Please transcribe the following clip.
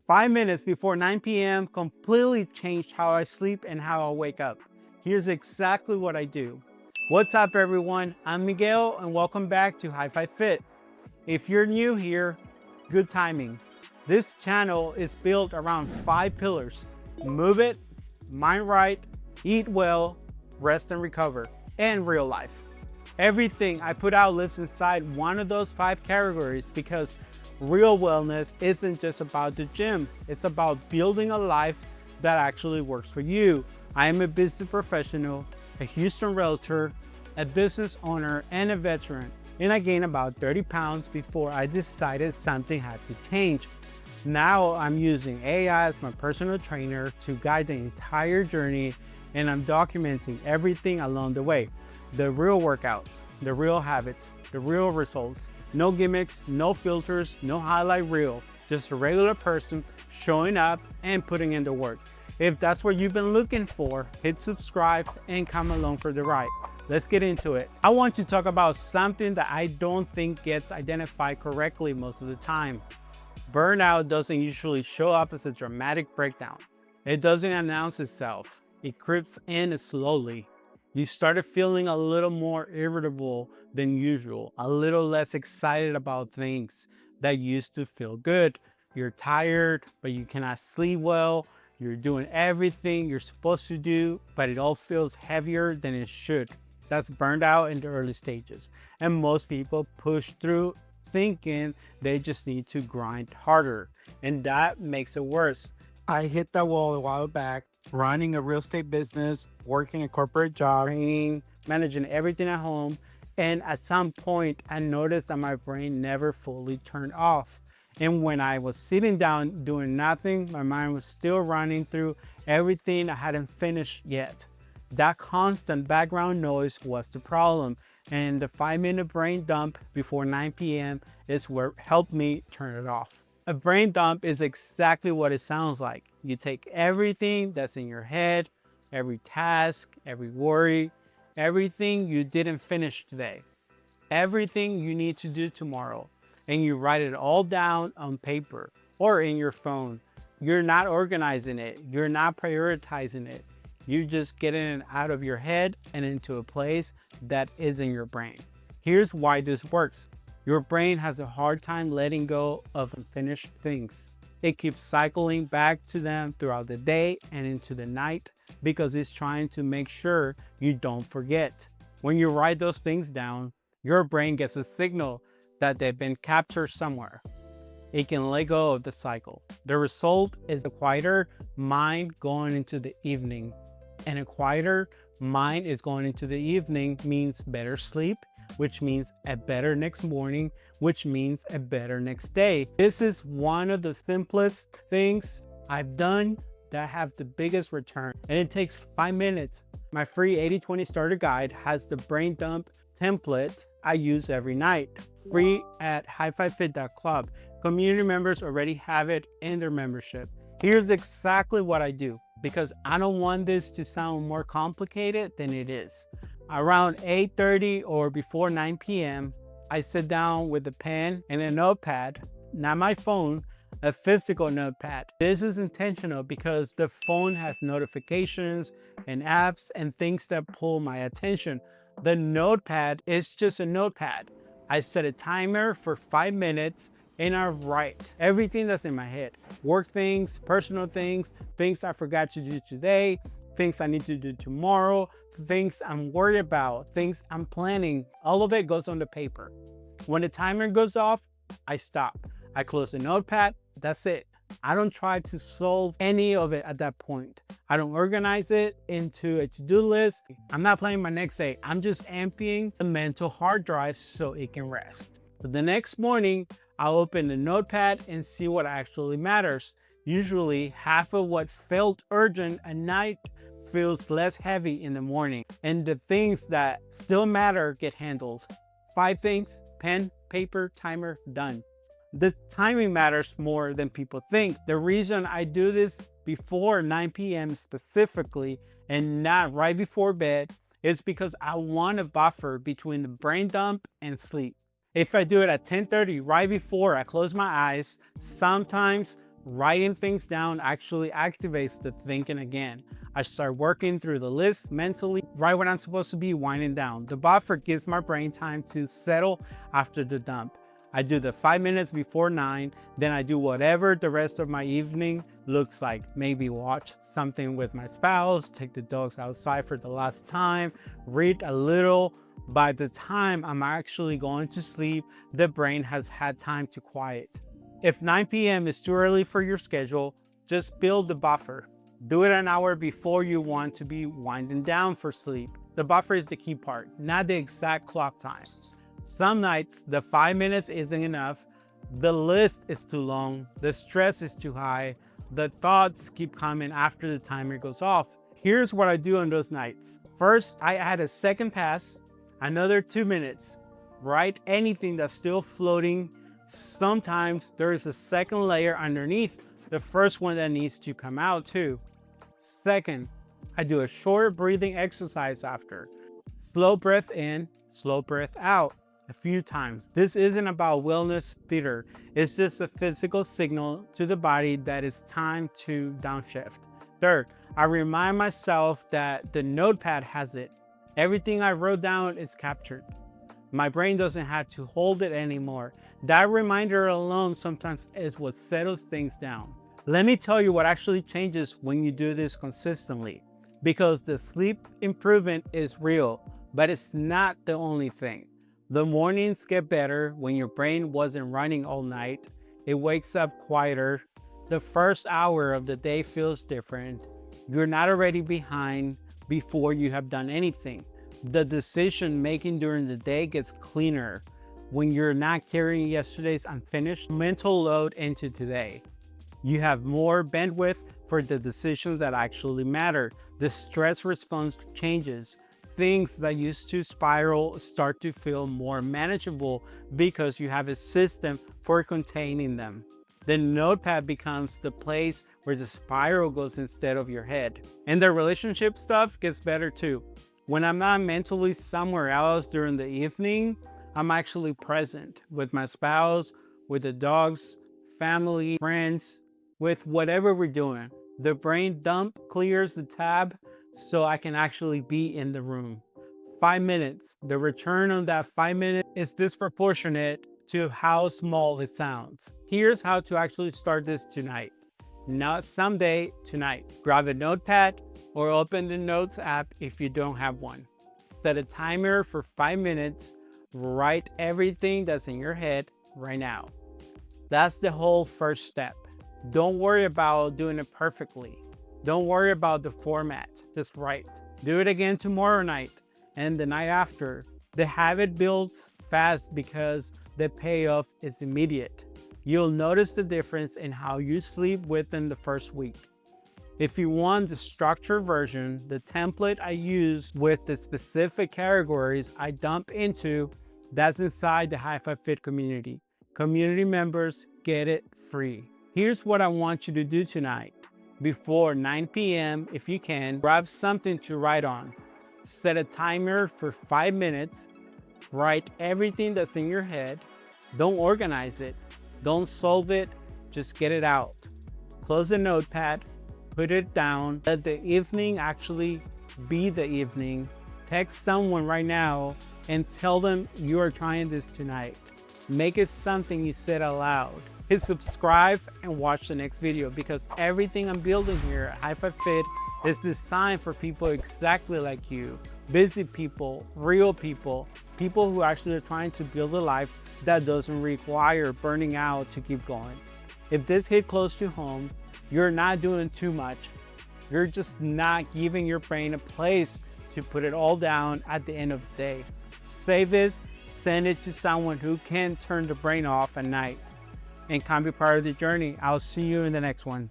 5 minutes before 9 p.m. completely changed how I sleep and how I wake up. Here's exactly what I do. What's up, everyone? I'm Miguel, and welcome back to Hi-Fi Fit. If you're new here, good timing. This channel is built around 5 pillars: move it, mind right, eat well, rest and recover, and real life. Everything I put out lives inside one of those 5 categories because real wellness isn't just about the gym. It's about building a life that actually works for you. I am a business professional, a Houston realtor, a business owner, and a veteran. And I gained about 30 pounds before I decided something had to change. Now I'm using AI as my personal trainer to guide the entire journey, and I'm documenting everything along the way. The real workouts, the real habits, the real results. No gimmicks, no filters, no highlight reel. Just a regular person showing up and putting in the work. If that's what you've been looking for, hit subscribe and come along for the ride. Let's get into it. I want to talk about something that I don't think gets identified correctly most of the time. Burnout doesn't usually show up as a dramatic breakdown. It doesn't announce itself. It creeps in slowly. You started feeling a little more irritable than usual, a little less excited about things that used to feel good. You're tired, but you cannot sleep well. You're doing everything you're supposed to do, but it all feels heavier than it should. That's burned out in the early stages. And most people push through thinking they just need to grind harder. And that makes it worse. I hit that wall a while back, running a real estate business, working a corporate job, training, managing everything at home. And at some point, I noticed that my brain never fully turned off. And when I was sitting down doing nothing, my mind was still running through everything I hadn't finished yet. That constant background noise was the problem. And the 5-minute brain dump before 9 p.m. is what helped me turn it off. A brain dump is exactly what it sounds like. You take everything that's in your head, every task, every worry, everything you didn't finish today, everything you need to do tomorrow, and you write it all down on paper or in your phone. You're not organizing it. You're not prioritizing it. You just getting it out of your head and into a place that is in your brain. Here's why this works. Your brain has a hard time letting go of unfinished things. It keeps cycling back to them throughout the day and into the night because it's trying to make sure you don't forget. When you write those things down, your brain gets a signal that they've been captured somewhere. It can let go of the cycle. The result is a quieter mind going into the evening. And a quieter mind is going into the evening means better sleep, which means a better next morning, which means a better next day. This is one of the simplest things I've done that have the biggest return, and it takes 5 minutes. My free 80-20 starter guide has the brain dump template I use every night, free at hififit.club. Community members already have it in their membership. Here's exactly what I do, because I don't want this to sound more complicated than it is. Around 8:30 or before 9 p.m., I sit down with a pen and a notepad, not my phone, a physical notepad. This is intentional because the phone has notifications and apps and things that pull my attention. The notepad is just a notepad. I set a timer for 5 minutes and I write everything that's in my head. Work things, personal things, things I forgot to do today, things I need to do tomorrow, things I'm worried about, things I'm planning. All of it goes on the paper. When the timer goes off, I stop. I close the notepad, that's it. I don't try to solve any of it at that point. I don't organize it into a to-do list. I'm not planning my next day. I'm just emptying the mental hard drive so it can rest. But the next morning, I'll open the notepad and see what actually matters. Usually, half of what felt urgent at night feels less heavy in the morning. And the things that still matter get handled. 5 things: pen, paper, timer, done. The timing matters more than people think. The reason I do this before 9 p.m. specifically and not right before bed is because I want a buffer between the brain dump and sleep. If I do it at 10:30, right before I close my eyes, sometimes Writing things down actually activates the thinking again. I start working through the list mentally right when I'm supposed to be winding down. The buffer gives my brain time to settle after the dump. I do the 5 minutes before 9, then I do whatever the rest of my evening looks like. Maybe watch something with my spouse, take the dogs outside for the last time, read a little. By the time I'm actually going to sleep, the brain has had time to quiet. If 9 p.m. is too early for your schedule, just build the buffer. Do it an hour before you want to be winding down for sleep. The buffer is the key part, not the exact clock time. Some nights, the 5 minutes isn't enough. The list is too long. The stress is too high. The thoughts keep coming after the timer goes off. Here's what I do on those nights. First, I add a second pass, another 2 minutes. Write anything that's still floating. Sometimes there is a second layer underneath the first one that needs to come out too. Second, I do a short breathing exercise after. Slow breath in, slow breath out a few times. This isn't about wellness theater. It's just a physical signal to the body that it's time to downshift. Third, I remind myself that the notepad has it. Everything I wrote down is captured. My brain doesn't have to hold it anymore. That reminder alone sometimes is what settles things down. Let me tell you what actually changes when you do this consistently, because the sleep improvement is real, but it's not the only thing. The mornings get better when your brain wasn't running all night. It wakes up quieter. The first hour of the day feels different. You're not already behind before you have done anything. The decision making during the day gets cleaner when you're not carrying yesterday's unfinished mental load into today. You have more bandwidth for the decisions that actually matter. The stress response changes. Things that used to spiral start to feel more manageable because you have a system for containing them. The notepad becomes the place where the spiral goes instead of your head. And the relationship stuff gets better too. When I'm not mentally somewhere else during the evening, I'm actually present with my spouse, with the dogs, family, friends, with whatever we're doing. The brain dump clears the tab so I can actually be in the room. 5 minutes. The return on that 5 minutes is disproportionate to how small it sounds. Here's how to actually start this tonight. Not someday, tonight. Grab a notepad or open the Notes app if you don't have one. Set a timer for 5 minutes. Write everything that's in your head right now. That's the whole first step. Don't worry about doing it perfectly. Don't worry about the format. Just write. Do it again tomorrow night and the night after. The habit builds fast because the payoff is immediate. You'll notice the difference in how you sleep within the first week. If you want the structured version, the template I use with the specific categories I dump into, that's inside the Hi5Fit community. Community members get it free. Here's what I want you to do tonight. Before 9 p.m., if you can, grab something to write on. Set a timer for 5 minutes. Write everything that's in your head. Don't organize it. Don't solve it. Just get it out. Close the notepad. Put it down. Let the evening actually be the evening. Text someone right now and tell them you are trying this tonight. Make it something you said out loud. Hit subscribe and watch the next video, because everything I'm building here at Hi5Fit is designed for people exactly like you. Busy people, real people, people who actually are trying to build a life that doesn't require burning out to keep going. If this hit close to home, you're not doing too much. You're just not giving your brain a place to put it all down at the end of the day. Save this, send it to someone who can turn the brain off at night, and come be part of the journey. I'll see you in the next one.